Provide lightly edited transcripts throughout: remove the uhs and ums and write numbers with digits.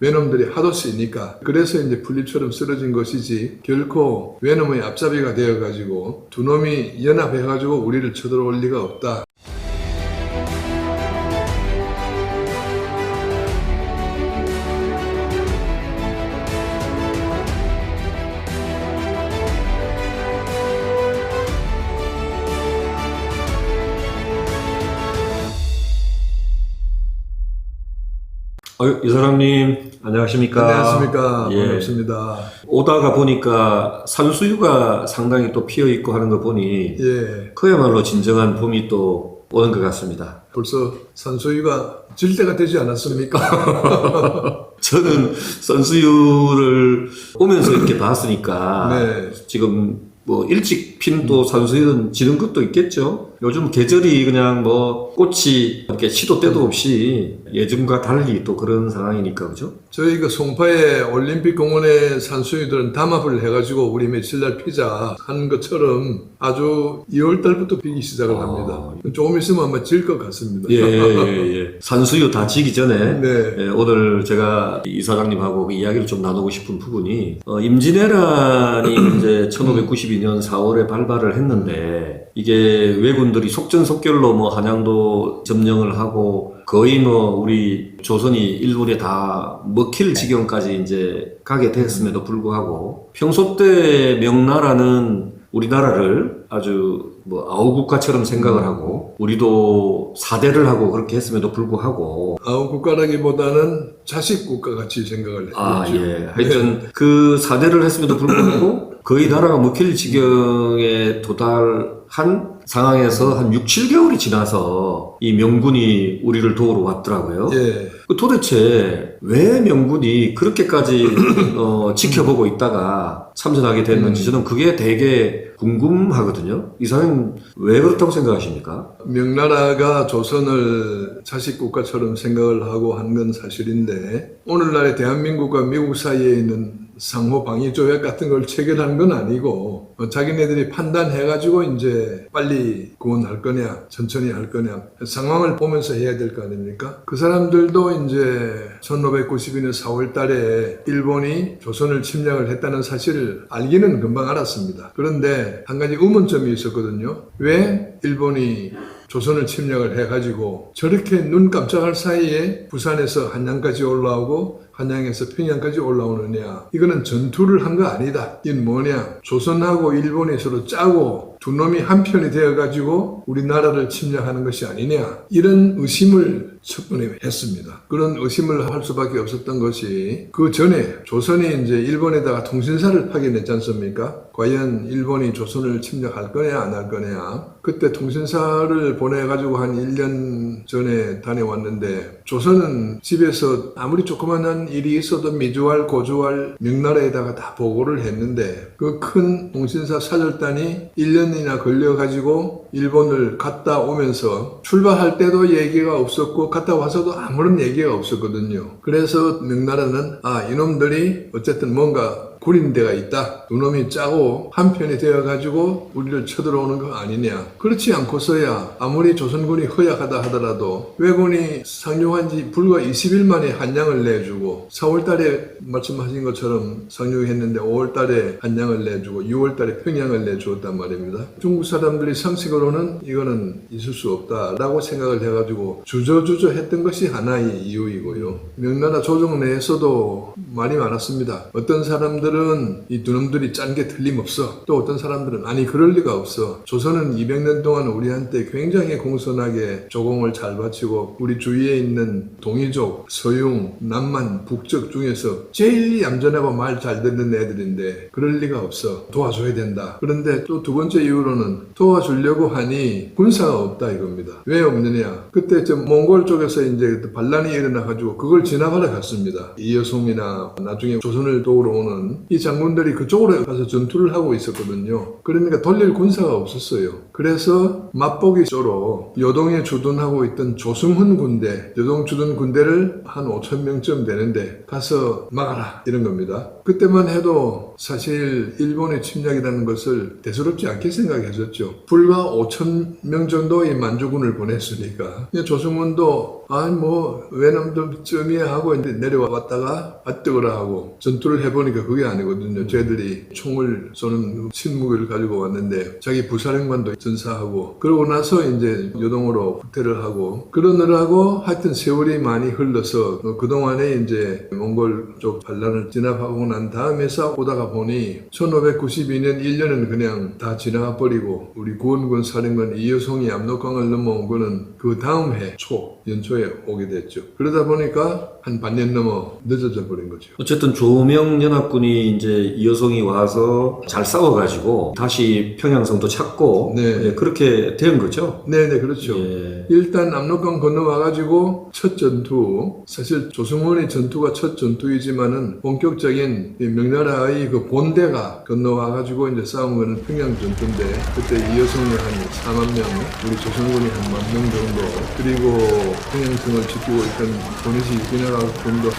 외놈들이 하도 쓰니까 그래서 이제 풀잎처럼 쓰러진 것이지 결코 외놈의 앞잡이가 되어가지고 두 놈이 연합해가지고 우리를 쳐들어올 리가 없다. 이사장님 안녕하십니까? 안녕하십니까? 예. 반갑습니다. 오다가 보니까 산수유가 상당히 또 피어 있고 하는 거 보니 예, 그야말로 진정한 봄이 또 오는 것 같습니다. 벌써 산소유가 질 때가 되지 않았습니까? 저는 산수유를 오면서 이렇게 봤으니까 네. 지금 뭐 일찍 핀 또 산수유는 지는 것도 있겠죠. 요즘 계절이 그냥 뭐 꽃이 이렇게 시도 때도 없이 예전과 달리 또 그런 상황이니까 그죠? 저희 그 송파의 올림픽 공원의 산수유들은 담합을 해가지고 우리 며칠 날 피자 하는 것처럼 아주 2월 달부터 피기 시작을 합니다. 조금 있으면 아마 질 것 같습니다. 예. 산수유 다 지기 전에 네. 예, 오늘 제가 이사장님하고 그 이야기를 좀 나누고 싶은 부분이 임진왜란이 이제 1592년 4월에 발발을 했는데 이게 왜군들이 속전속결로 뭐 한양도 점령을 하고 거의 뭐 우리 조선이 일본에 다 먹힐 지경까지 이제 가게 됐음에도 불구하고 평소 때 명나라는 우리나라를 아주 뭐 아우국가처럼 생각을 하고 우리도 사대를 하고 그렇게 했음에도 불구하고 아우국가라기보다는 자식국가 같이 생각을 했죠. 예. 하여튼 그 사대를 했음에도 불구하고 거의 나라가 먹힐 지경에 도달한 상황에서 한 6, 7개월이 지나서 이 명군이 우리를 도우러 왔더라고요. 예. 도대체 왜 명군이 그렇게까지 지켜보고 있다가 참전하게 됐는지 저는 그게 되게 궁금하거든요. 이사님 왜 그렇다고 생각하십니까? 명나라가 조선을 자식국가처럼 생각을 하고 한 건 사실인데 오늘날의 대한민국과 미국 사이에 있는 상호 방위 조약 같은 걸 체결한 건 아니고 자기네들이 판단해가지고 이제 빨리 구원할 거냐 천천히 할 거냐 상황을 보면서 해야 될 거 아닙니까? 그 사람들도 이제 1592년 4월 달에 일본이 조선을 침략을 했다는 사실을 알기는 금방 알았습니다. 그런데 한 가지 의문점이 있었거든요. 왜 일본이 조선을 침략을 해가지고 저렇게 눈 깜짝할 사이에 부산에서 한양까지 올라오고 한양에서 평양까지 올라오느냐. 이거는 전투를 한 거 아니다. 이건 뭐냐. 조선하고 일본이 서로 짜고 두 놈이 한편이 되어가지고 우리나라를 침략하는 것이 아니냐. 이런 의심을 첫번에 했습니다. 그런 의심을 할 수밖에 없었던 것이 그 전에 조선이 이제 일본에다가 통신사를 파견했지 않습니까? 과연 일본이 조선을 침략할 거냐 안 할 거냐. 그때 통신사를 보내가지고 한 1년 전에 다녀왔는데 조선은 집에서 아무리 조그만한 일이 있어도 미주알 고주알 명나라에다가 다 보고를 했는데 그 큰 통신사 사절단이 1년이나 걸려가지고 일본을 갔다 오면서 출발할 때도 얘기가 없었고 갔다 와서도 아무런 얘기가 없었거든요. 그래서 명나라는 이놈들이 어쨌든 뭔가 구린 데가 있다. 두 놈이 짜고 한편이 되어가지고 우리를 쳐들어오는 거 아니냐. 그렇지 않고서야 아무리 조선군이 허약하다 하더라도 왜군이 상륙한 지 불과 20일 만에 한양을 내주고 4월달에 말씀하신 것처럼 상륙했는데 5월달에 한양을 내주고 6월달에 평양을 내주었단 말입니다. 중국 사람들이 상식으로는 이거는 있을 수 없다라고 생각을 해가지고 주저주저 했던 것이 하나의 이유이고요. 명나라 조정 내에서도 말이 많았습니다. 어떤 사람들은 이 두 놈들이 짠 게 틀림없어. 또 어떤 사람들은 아니 그럴 리가 없어. 조선은 200년 동안 우리한테 굉장히 공손하게 조공을 잘 바치고 우리 주위에 있는 동이족, 서융, 남만, 북적 중에서 제일 얌전하고 말 잘 듣는 애들인데 그럴 리가 없어. 도와줘야 된다. 그런데 또 두 번째 이유로는 도와주려고 하니 군사가 없다 이겁니다. 왜 없느냐. 그때 몽골 쪽에서 이제 반란이 일어나가지고 그걸 지나가러 갔습니다. 이여송이나 나중에 조선을 도우러 오는 이 장군들이 그쪽으로 가서 전투를 하고 있었거든요. 그러니까 돌릴 군사가 없었어요. 그래서 맛보기 조로 요동에 주둔하고 있던 조승훈 군대, 요동 주둔 군대를 한 5,000명쯤 되는데 가서 막아라 이런 겁니다. 그때만 해도 사실 일본의 침략이라는 것을 대수롭지 않게 생각했었죠. 불과 5,000명 정도의 만주군을 보냈으니까 조승훈도 외놈들쯤이야 하고 이제 내려왔다가 뜨거라 하고 전투를 해보니까 그게 아니거든요. 쟤들이 총을 쏘는 신무기를 가지고 왔는데 자기 부사령관도 전사하고 그러고 나서 이제 요동으로 후퇴를 하고 그러느라고 하여튼 세월이 많이 흘러서 그동안에 이제 몽골 쪽 반란을 진압하고 난 다음에서 오다가 보니 1592년 1년은 그냥 다 지나가 버리고 우리 구원군 사령관 이여송이 압록강을 넘어온 거는 그 다음 해 연초에 오게 됐죠. 그러다 보니까 한 반년 넘어 늦어져 버린 거죠. 어쨌든 조명연합군이 이제 이여송이 와서 잘 싸워가지고 다시 평양성도 찾고 네. 예, 그렇게 된 거죠. 네네 그렇죠. 예. 일단 압록강 건너와가지고 첫 전투 사실 조승훈의 전투가 첫 전투이지만은 본격적인 이 명나라의 그 본대가 건너와가지고 이제 싸운 거는 평양 전투인데 그때 이여송이 한 4만 명, 우리 조승훈이 한 1만 명 정도 그리고 평양성을 지키고 있던 보니시 유기나라 군도 한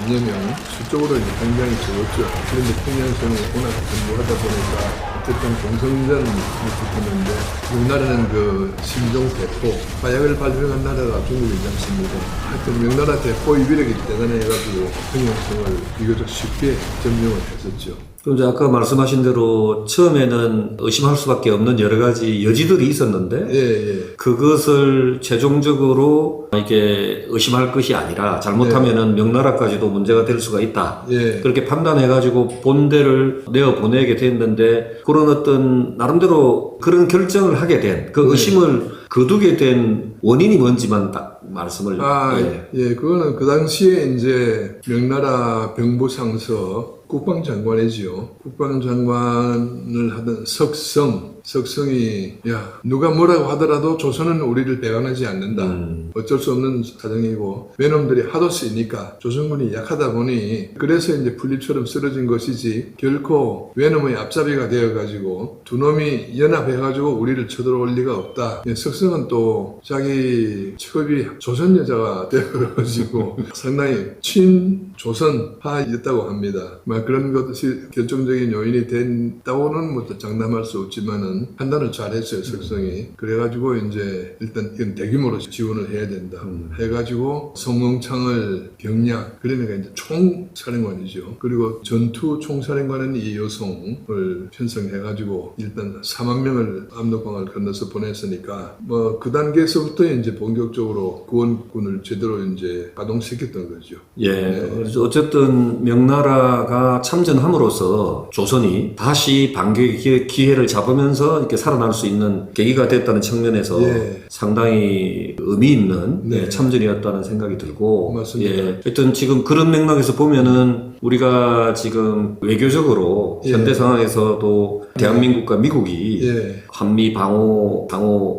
1만여 명 수적으로 이제 굉장히 적었죠. 그런데 평양성을 워낙 전부하다 보니까 어쨌든 공성전을 붙었는데 우리나라는 그 신종 대포 마약을 발명한 나라가 중국이지 않습니까? 하여튼 명나라 대포 유비력이 대단해가지고 평양성을 비교적 쉽게 점령을 했었죠. 그럼 이제 아까 말씀하신 대로 처음에는 의심할 수밖에 없는 여러 가지 여지들이 있었는데 예. 그것을 최종적으로 이게 의심할 것이 아니라 잘못하면은 명나라까지도 문제가 될 수가 있다. 예. 그렇게 판단해가지고 본대를 내어 보내게 됐는데 그런 어떤 나름대로 그런 결정을 하게 된 그 의심을 거두게 된 원인이 뭔지만 딱 말씀을. 예. 그거는 그 당시에 이제 명나라 병부상서 국방장관이지요. 국방장관을 하던 석성이 누가 뭐라고 하더라도 조선은 우리를 배반하지 않는다. 어쩔 수 없는 사정이고 외놈들이 하도 쓰니까 조선군이 약하다 보니 그래서 이제 풀잎처럼 쓰러진 것이지 결코 외놈의 앞잡이가 되어가지고 두 놈이 연합해가지고 우리를 쳐들어올 리가 없다. 석성은 또 자기 직업이 조선 여자가 되어가지고 상당히 친조선파였다고 합니다. 그런 것이 결정적인 요인이 됐다고는 뭐 장담할 수 없지만은 판단을 잘했어요, 석성이. 그래가지고 이제 일단 이건 대규모로 지원을 해야 된다. 해가지고 송ong창을 병략, 그러니까 이제 총사령관이죠. 그리고 전투 총사령관은 이여송을 편성해가지고 일단 4만 명을 압록강을 건너서 보냈으니까 뭐 그 단계에서부터 이제 본격적으로 구원군을 제대로 이제 가동시켰던 거죠. 예. 어쨌든 명나라가 참전함으로써 조선이 다시 반격의 기회를 잡으면서 이렇게 살아날 수 있는 계기가 됐다는 측면에서 상당히 의미 있는 참전이었다는 생각이 들고. 맞습니다. 하여튼 지금 그런 맥락에서 보면은 우리가 지금 외교적으로 현대 상황에서도 대한민국과 미국이 한미 방호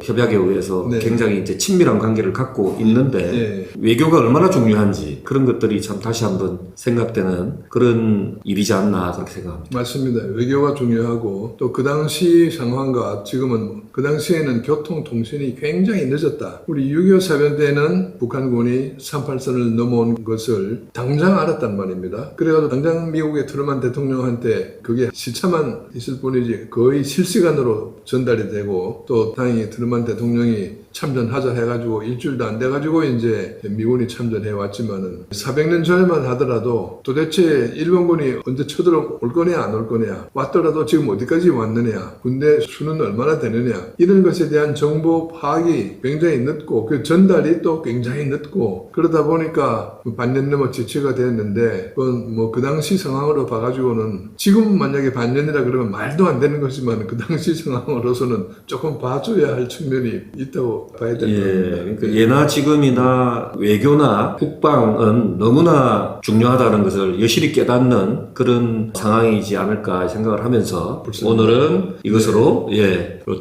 협약에 의해서 굉장히 이제 친밀한 관계를 갖고 있는데 외교가 얼마나 중요한지 그런 것들이 참 다시 한번 생각되는 그런 일이지 않나 그렇게 생각합니다. 맞습니다. 외교가 중요하고 또 그 당시 상황과 지금은 그 당시에는 교통통신이 굉장히 늦었다. 우리 6.25 사변 때는 북한군이 38선을 넘어온 것을 당장 알았단 말입니다. 그래가지고 당장 미국의 트루만 대통령한테 그게 시차만 있을 뿐이지 거의 실시간으로 전달이 되고 또 다행히 트루만 대통령이 참전하자 해가지고 일주일도 안 돼가지고 이제 미군이 참전해 왔지만은 400년 전에만 하더라도 도대체 일본군이 언제 쳐들어올 거냐 안 올 거냐 왔더라도 지금 어디까지 왔느냐 군대 수는 얼마나 되느냐 이런 것에 대한 정보 파악이 굉장히 늦고 그 전달이 또 굉장히 늦고 그러다 보니까 반년 넘어 지체가 됐는데 그건 뭐 그 당시 상황으로 봐가지고는 지금 만약에 반년이라 그러면 말도 안 되는 것이지만 그 당시 상황으로서는 조금 봐줘야 할 측면이 있다고 봐야 된다. 그러니까 예나 지금이나 외교나 국방은 너무나 중요하다는 것을 여실히 깨닫는 그런 상황이지 않을까 생각을 하면서 오늘은 이것으로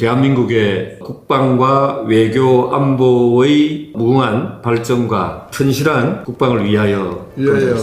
대한민국의 국방과 외교 안보의 무궁한 발전과 튼실한 국방을 위하여. 위하여.